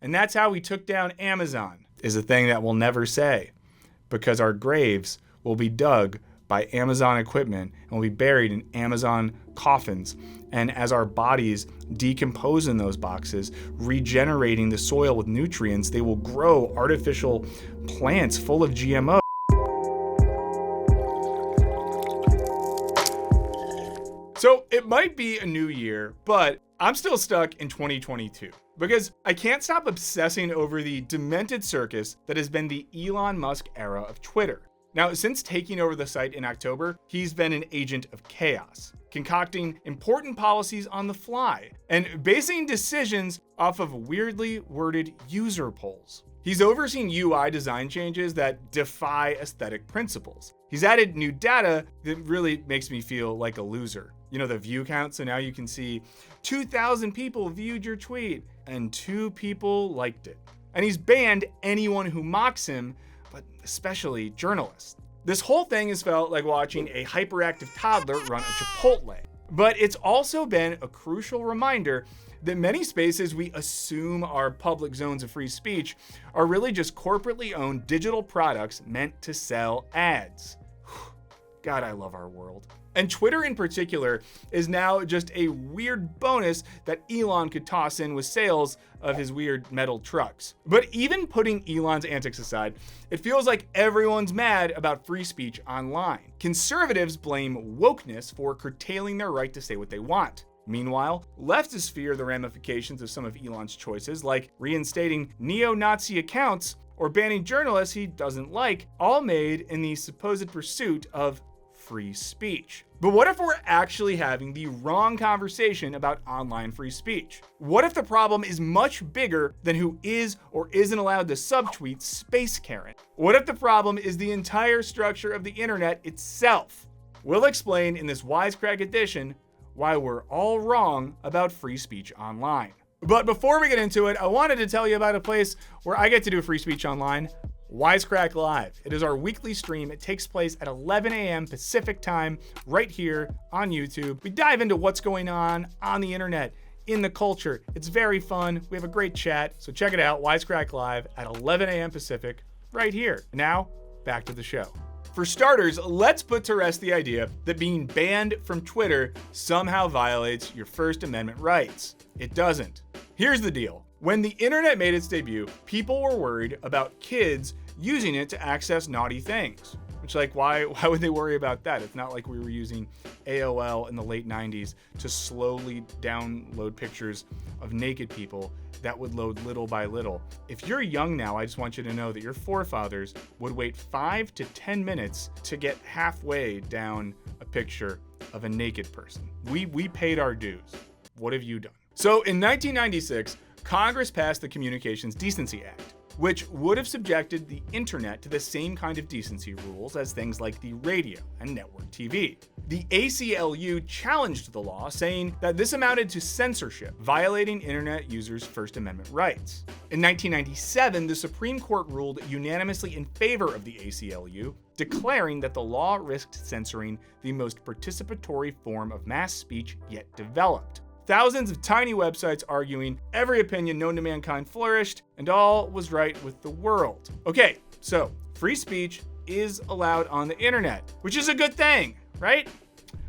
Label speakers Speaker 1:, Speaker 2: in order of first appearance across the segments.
Speaker 1: And that's how we took down Amazon, is a thing that we'll never say, because our graves will be dug by Amazon equipment and will be buried in Amazon coffins. And as our bodies decompose in those boxes, regenerating the soil with nutrients, they will grow artificial plants full of GMO. So it might be a new year, but I'm still stuck in 2022 because I can't stop obsessing over the demented circus that has been the Elon Musk era of Twitter. Now, since taking over the site in October, he's been an agent of chaos, concocting important policies on the fly and basing decisions off of weirdly worded user polls. He's overseen UI design changes that defy aesthetic principles. He's added new data that really makes me feel like a loser. You know, the view count, so now you can see 2,000 people viewed your tweet and 2 people liked it. And he's banned anyone who mocks him, but especially journalists. This whole thing has felt like watching a hyperactive toddler run a Chipotle. But it's also been a crucial reminder that many spaces we assume are public zones of free speech are really just corporately owned digital products meant to sell ads. God, I love our world. And Twitter in particular is now just a weird bonus that Elon could toss in with sales of his weird metal trucks. But even putting Elon's antics aside, it feels like everyone's mad about free speech online. Conservatives blame wokeness for curtailing their right to say what they want. Meanwhile, leftists fear the ramifications of some of Elon's choices, like reinstating neo-Nazi accounts or banning journalists he doesn't like, all made in the supposed pursuit of free speech. But what if we're actually having the wrong conversation about online free speech? What if the problem is much bigger than who is or isn't allowed to subtweet Space Karen? What if the problem is the entire structure of the internet itself? We'll explain in this Wisecrack edition why we're all wrong about free speech online. But before we get into it, I wanted to tell you about a place where I get to do free speech online. Wisecrack Live. It is our weekly stream. It takes place at 11 a.m. Pacific time, right here on YouTube. We dive into what's going on the internet, in the culture. It's very fun. We have a great chat. So check it out, Wisecrack Live at 11 a.m. Pacific, right here. Now, back to the show. For starters, let's put to rest the idea that being banned from Twitter somehow violates your First Amendment rights. It doesn't. Here's the deal. When the internet made its debut, people were worried about kids using it to access naughty things. Which, like, why would they worry about that? It's not like we were using AOL in the late 90s to slowly download pictures of naked people that would load little by little. If you're young now, I just want you to know that your forefathers would wait 5 to 10 minutes to get halfway down a picture of a naked person. We paid our dues. What have you done? So in 1996, Congress passed the Communications Decency Act, which would have subjected the internet to the same kind of decency rules as things like the radio and network TV. The ACLU challenged the law, saying that this amounted to censorship, violating internet users' First Amendment rights. In 1997, the Supreme Court ruled unanimously in favor of the ACLU, declaring that the law risked censoring the most participatory form of mass speech yet developed. Thousands of tiny websites arguing every opinion known to mankind flourished, and all was right with the world. Okay, so free speech is allowed on the internet, which is a good thing, right?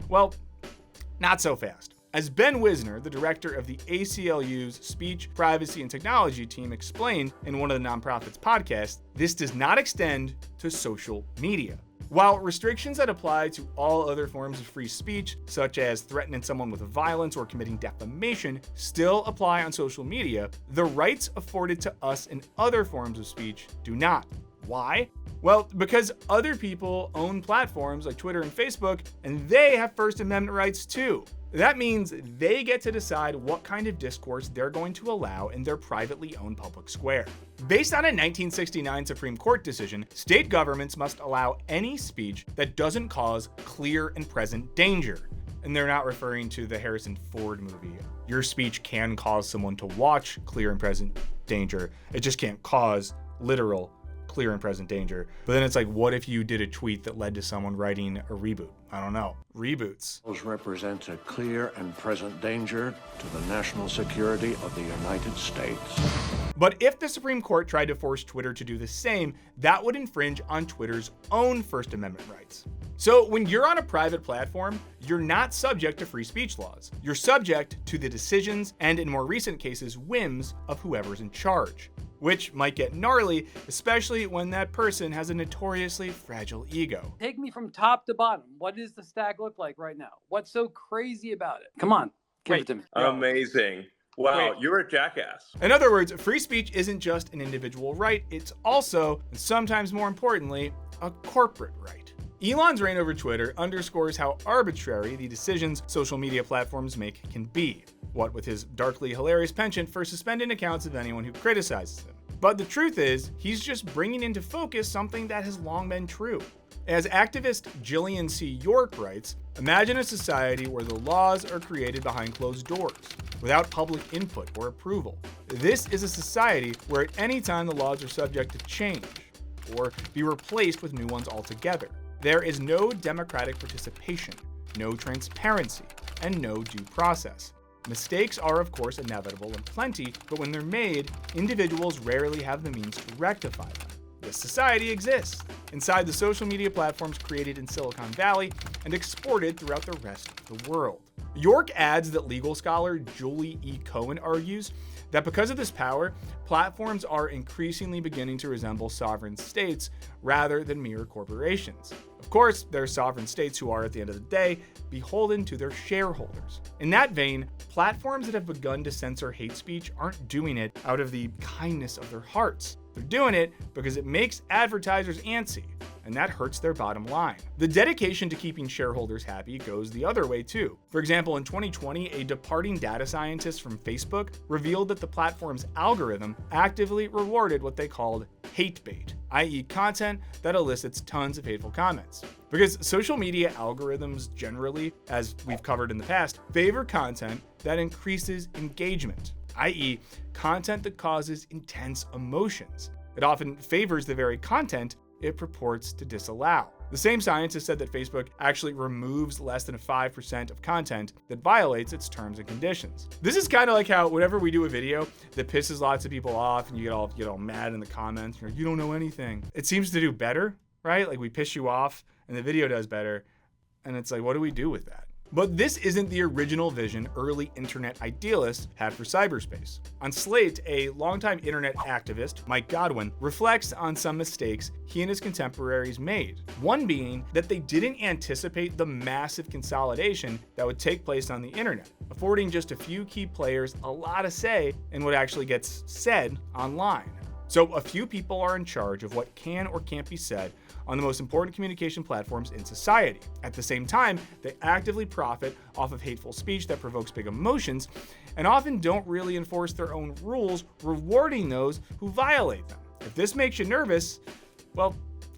Speaker 1: Well, not so fast. As Ben Wisner, the director of the ACLU's Speech, Privacy, and Technology team, explained in one of the nonprofit's podcasts, this does not extend to social media. While restrictions that apply to all other forms of free speech, such as threatening someone with violence or committing defamation, still apply on social media, the rights afforded to us in other forms of speech do not. Why? Well, because other people own platforms like Twitter and Facebook, and they have First Amendment rights too. That means they get to decide what kind of discourse they're going to allow in their privately owned public square. Based on a 1969 Supreme Court decision, state governments must allow any speech that doesn't cause clear and present danger. And they're not referring to the Harrison Ford movie. Your speech can cause someone to watch clear and present danger. It just can't cause literal clear and present danger. But then it's like, what if you did a tweet that led to someone writing a reboot? I don't know. Reboots.
Speaker 2: Those represent a clear and present danger to the national security of the United States.
Speaker 1: But if the Supreme Court tried to force Twitter to do the same, that would infringe on Twitter's own First Amendment rights. So when you're on a private platform, you're not subject to free speech laws. You're subject to the decisions and, in more recent cases, whims of whoever's in charge, which might get gnarly, especially when that person has a notoriously fragile ego.
Speaker 3: Take me from top to bottom. What does the stack look like right now? What's so crazy about it? Come on, give it to me.
Speaker 4: Amazing. Wow, you're a jackass.
Speaker 1: In other words, free speech isn't just an individual right, it's also, and sometimes more importantly, a corporate right. Elon's reign over Twitter underscores how arbitrary the decisions social media platforms make can be, what with his darkly hilarious penchant for suspending accounts of anyone who criticizes him. But the truth is, he's just bringing into focus something that has long been true. As activist Jillian C. York writes, imagine a society where the laws are created behind closed doors, without public input or approval. This is a society where at any time the laws are subject to change, or be replaced with new ones altogether. There is no democratic participation, no transparency, and no due process. Mistakes are, of course, inevitable and plenty, but when they're made, individuals rarely have the means to rectify them. This society exists inside the social media platforms created in Silicon Valley and exported throughout the rest of the world. York adds that legal scholar Julie E. Cohen argues that because of this power, platforms are increasingly beginning to resemble sovereign states rather than mere corporations. Of course, there are sovereign states who are, at the end of the day, beholden to their shareholders. In that vein, platforms that have begun to censor hate speech aren't doing it out of the kindness of their hearts. They're doing it because it makes advertisers antsy, and that hurts their bottom line. The dedication to keeping shareholders happy goes the other way too. For example, in 2020, a departing data scientist from Facebook revealed that the platform's algorithm actively rewarded what they called hate bait, i.e. content that elicits tons of hateful comments. Because social media algorithms generally, as we've covered in the past, favor content that increases engagement, i.e. content that causes intense emotions. It often favors the very content it purports to disallow. The same scientist said that Facebook actually removes less than 5% of content that violates its terms and conditions. This is kind of like how whenever we do a video that pisses lots of people off and you get all mad in the comments, you're like, you don't know anything. It seems to do better, right? Like we piss you off and the video does better. And it's like, what do we do with that? But this isn't the original vision early internet idealists had for cyberspace. On Slate, a longtime internet activist, Mike Godwin, reflects on some mistakes he and his contemporaries made. One being that they didn't anticipate the massive consolidation that would take place on the internet, affording just a few key players a lot of say in what actually gets said online. So a few people are in charge of what can or can't be said on the most important communication platforms in society. At the same time, they actively profit off of hateful speech that provokes big emotions and often don't really enforce their own rules, rewarding those who violate them. If this makes you nervous, well,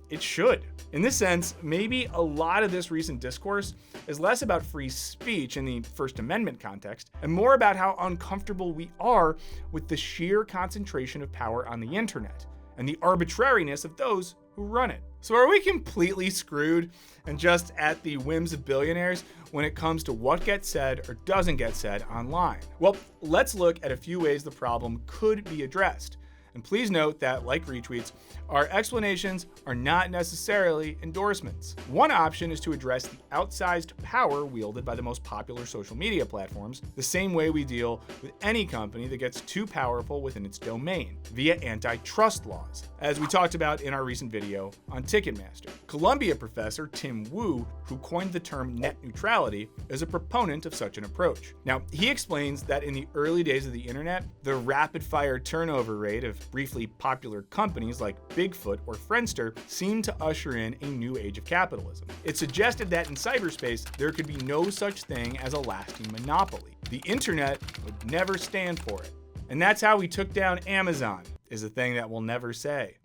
Speaker 1: it should. In this sense, maybe a lot of this recent discourse is less about free speech in the First Amendment context and more about how uncomfortable we are with the sheer concentration of power on the internet and the arbitrariness of those who run it. So are we completely screwed and just at the whims of billionaires when it comes to what gets said or doesn't get said online? Well, let's look at a few ways the problem could be addressed. And please note that, like retweets, our explanations are not necessarily endorsements. One option is to address the outsized power wielded by the most popular social media platforms, the same way we deal with any company that gets too powerful within its domain, via antitrust laws, as we talked about in our recent video on Ticketmaster. Columbia professor Tim Wu, who coined the term net neutrality, is a proponent of such an approach. Now, he explains that in the early days of the internet, the rapid-fire turnover rate of briefly popular companies like Bigfoot or Friendster seemed to usher in a new age of capitalism. It suggested that in cyberspace, there could be no such thing as a lasting monopoly. The internet would never stand for it. And that's how we took down Amazon, is a thing that we'll never say,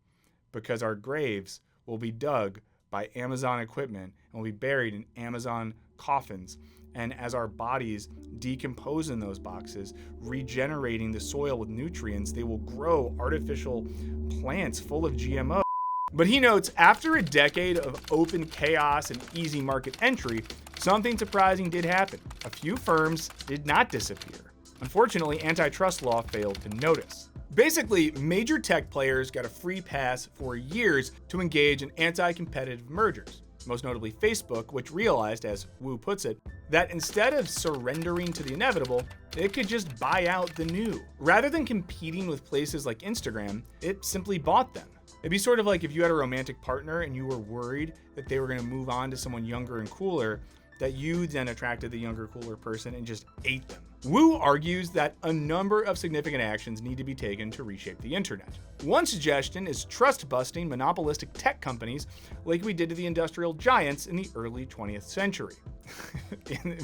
Speaker 1: because our graves will be dug by Amazon equipment and will be buried in Amazon coffins. And as our bodies decompose in those boxes, regenerating the soil with nutrients, they will grow artificial plants full of GMO. But he notes after a decade of open chaos and easy market entry, something surprising did happen. A few firms did not disappear. Unfortunately, antitrust law failed to notice. Basically, major tech players got a free pass for years to engage in anti-competitive mergers. Most notably Facebook, which realized, as Wu puts it, that instead of surrendering to the inevitable, it could just buy out the new. Rather than competing with places like Instagram, it simply bought them. It'd be sort of like if you had a romantic partner and you were worried that they were going to move on to someone younger and cooler, that you then attracted the younger, cooler person and just ate them. Wu argues that a number of significant actions need to be taken to reshape the internet. One suggestion is trust-busting monopolistic tech companies like we did to the industrial giants in the early 20th century.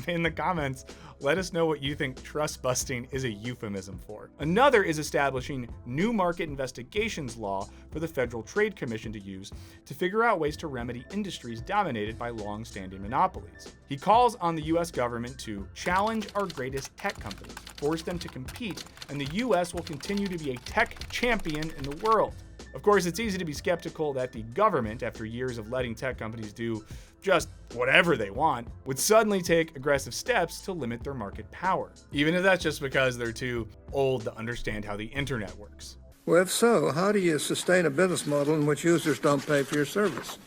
Speaker 1: In the comments, let us know what you think trust-busting is a euphemism for. Another is establishing new market investigations law for the Federal Trade Commission to use to figure out ways to remedy industries dominated by long-standing monopolies. He calls on the US government to challenge our greatest tech companies, force them to compete, and the US will continue to be a tech champion in the world. Of course, it's easy to be skeptical that the government, after years of letting tech companies do just whatever they want, would suddenly take aggressive steps to limit their market power, even if that's just because they're too old to understand how the internet works.
Speaker 5: Well, if so, how do you sustain a business model in which users don't pay for your service?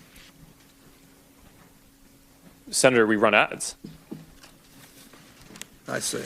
Speaker 6: Senator, we run ads.
Speaker 5: I see.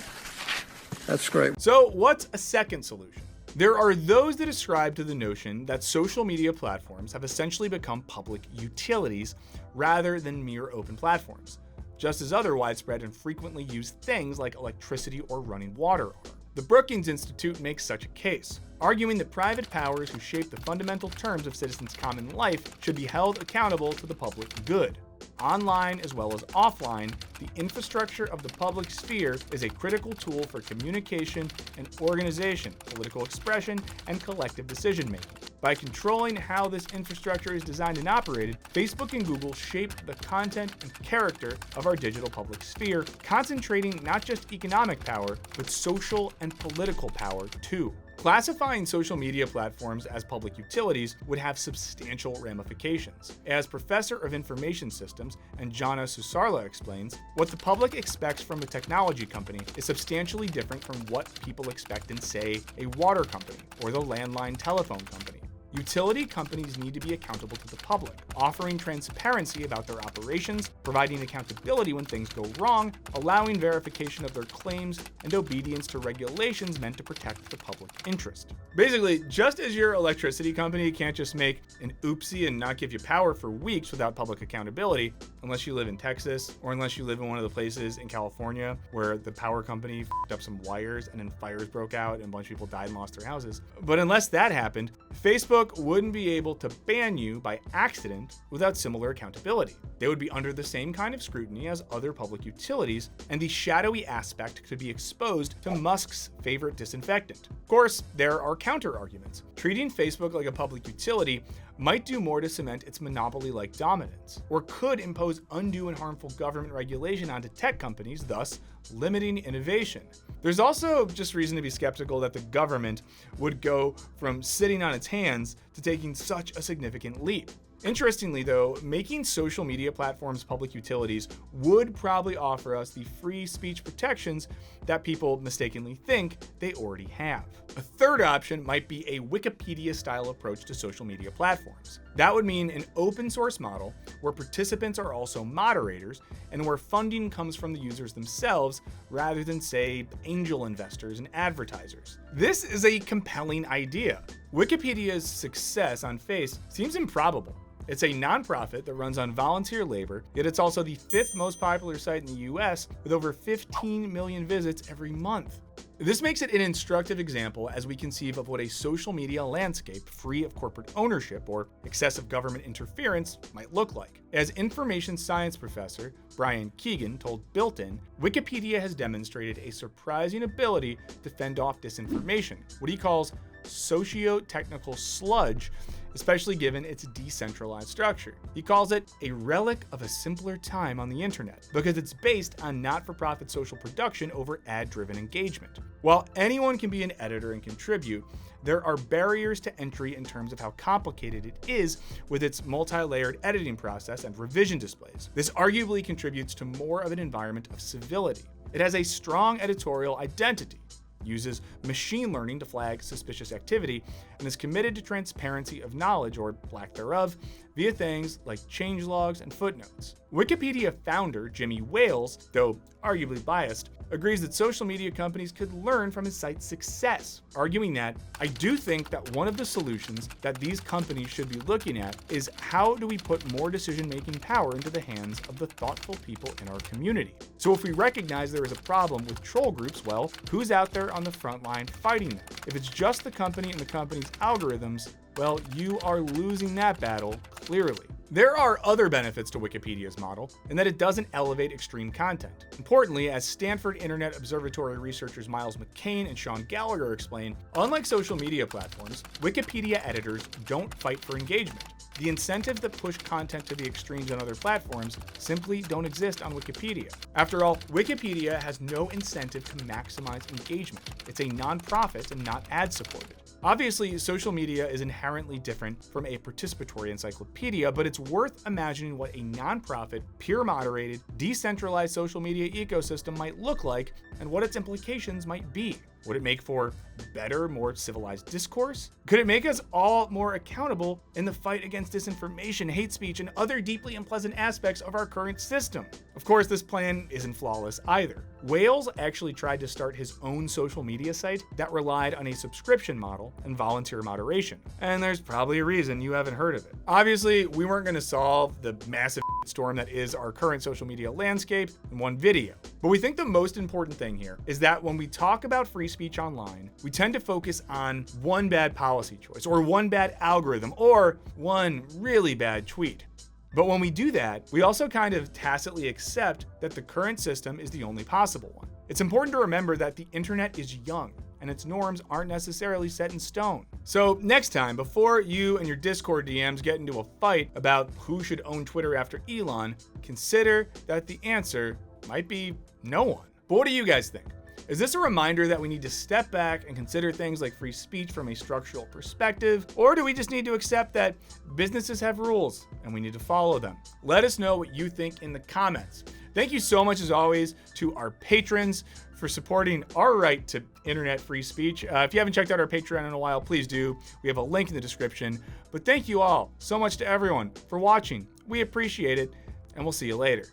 Speaker 5: That's great.
Speaker 1: So what's a second solution? There are those that ascribe to the notion that social media platforms have essentially become public utilities rather than mere open platforms, just as other widespread and frequently used things like electricity or running water are. The Brookings Institute makes such a case, arguing that private powers who shape the fundamental terms of citizens' common life should be held accountable to the public good. Online as well as offline, the infrastructure of the public sphere is a critical tool for communication and organization, political expression, and collective decision-making. By controlling how this infrastructure is designed and operated, Facebook and Google shape the content and character of our digital public sphere, concentrating not just economic power, but social and political power too. Classifying social media platforms as public utilities would have substantial ramifications. As Professor of Information Systems Anjana Susarla explains, what the public expects from a technology company is substantially different from what people expect in, say, a water company or the landline telephone company. Utility companies need to be accountable to the public, offering transparency about their operations, providing accountability when things go wrong, allowing verification of their claims, and obedience to regulations meant to protect the public interest. Basically, just as your electricity company can't just make an oopsie and not give you power for weeks without public accountability, unless you live in Texas, or unless you live in one of the places in California where the power company f***ed up some wires and then fires broke out and a bunch of people died and lost their houses. But unless that happened, Facebook wouldn't be able to ban you by accident without similar accountability. They would be under the same kind of scrutiny as other public utilities, and the shadowy aspect could be exposed to Musk's favorite disinfectant. Of course, there are counter-arguments. Treating Facebook like a public utility might do more to cement its monopoly-like dominance, or could impose undue and harmful government regulation onto tech companies, thus limiting innovation. There's also just reason to be skeptical that the government would go from sitting on its hands to taking such a significant leap. Interestingly though, making social media platforms public utilities would probably offer us the free speech protections that people mistakenly think they already have. A third option might be a Wikipedia-style approach to social media platforms. That would mean an open source model where participants are also moderators and where funding comes from the users themselves rather than, say, angel investors and advertisers. This is a compelling idea. Wikipedia's success on face seems improbable. It's a nonprofit that runs on volunteer labor, yet it's also the 5th most popular site in the US with over 15 million visits every month. This makes it an instructive example as we conceive of what a social media landscape free of corporate ownership or excessive government interference might look like. As information science professor Brian Keegan told Built-In, Wikipedia has demonstrated a surprising ability to fend off disinformation. What he calls socio-technical sludge especially given its decentralized structure. He calls it a relic of a simpler time on the internet because it's based on not-for-profit social production over ad-driven engagement. While anyone can be an editor and contribute, there are barriers to entry in terms of how complicated it is with its multi-layered editing process and revision displays. This arguably contributes to more of an environment of civility. It has a strong editorial identity, uses machine learning to flag suspicious activity, and is committed to transparency of knowledge, or lack thereof, via things like changelogs and footnotes. Wikipedia founder Jimmy Wales, though arguably biased, agrees that social media companies could learn from his site's success, arguing that, "I do think that one of the solutions that these companies should be looking at is how do we put more decision-making power into the hands of the thoughtful people in our community. So if we recognize there is a problem with troll groups, well, who's out there on the front line fighting them? If it's just the company and the company's algorithms, well, you are losing that battle, clearly." There are other benefits to Wikipedia's model, in that it doesn't elevate extreme content. Importantly, as Stanford Internet Observatory researchers Miles McCain and Sean Gallagher explain, unlike social media platforms, Wikipedia editors don't fight for engagement. The incentives that push content to the extremes on other platforms simply don't exist on Wikipedia. After all, Wikipedia has no incentive to maximize engagement. It's a nonprofit and not ad-supported. Obviously, social media is inherently different from a participatory encyclopedia, but it's worth imagining what a nonprofit, peer-moderated, decentralized social media ecosystem might look like and what its implications might be. Would it make for better, more civilized discourse? Could it make us all more accountable in the fight against disinformation, hate speech, and other deeply unpleasant aspects of our current system? Of course, this plan isn't flawless either. Wales actually tried to start his own social media site that relied on a subscription model and volunteer moderation. And there's probably a reason you haven't heard of it. Obviously, we weren't going to solve the massive storm that is our current social media landscape in one video. But we think the most important thing here is that when we talk about free speech online, we tend to focus on one bad policy choice, or one bad algorithm, or one really bad tweet. But when we do that, we also kind of tacitly accept that the current system is the only possible one. It's important to remember that the internet is young, and its norms aren't necessarily set in stone. So next time, before you and your Discord DMs get into a fight about who should own Twitter after Elon, consider that the answer might be no one. But what do you guys think? Is this a reminder that we need to step back and consider things like free speech from a structural perspective? Or do we just need to accept that businesses have rules and we need to follow them? Let us know what you think in the comments. Thank you so much, as always, to our patrons for supporting our right to internet free speech. If you haven't checked out our Patreon in a while, please do. We have a link in the description. But thank you all so much to everyone for watching. We appreciate it, and we'll see you later.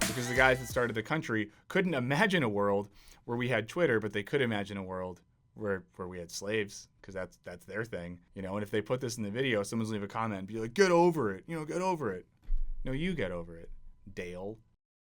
Speaker 1: Because the guys that started the country couldn't imagine a world where we had Twitter, but they could imagine a world where we had slaves, because that's their thing, you know. And if they put this in the video, someone's leave a comment and be like, "Get over it, get over it." No, you get over it, Dale.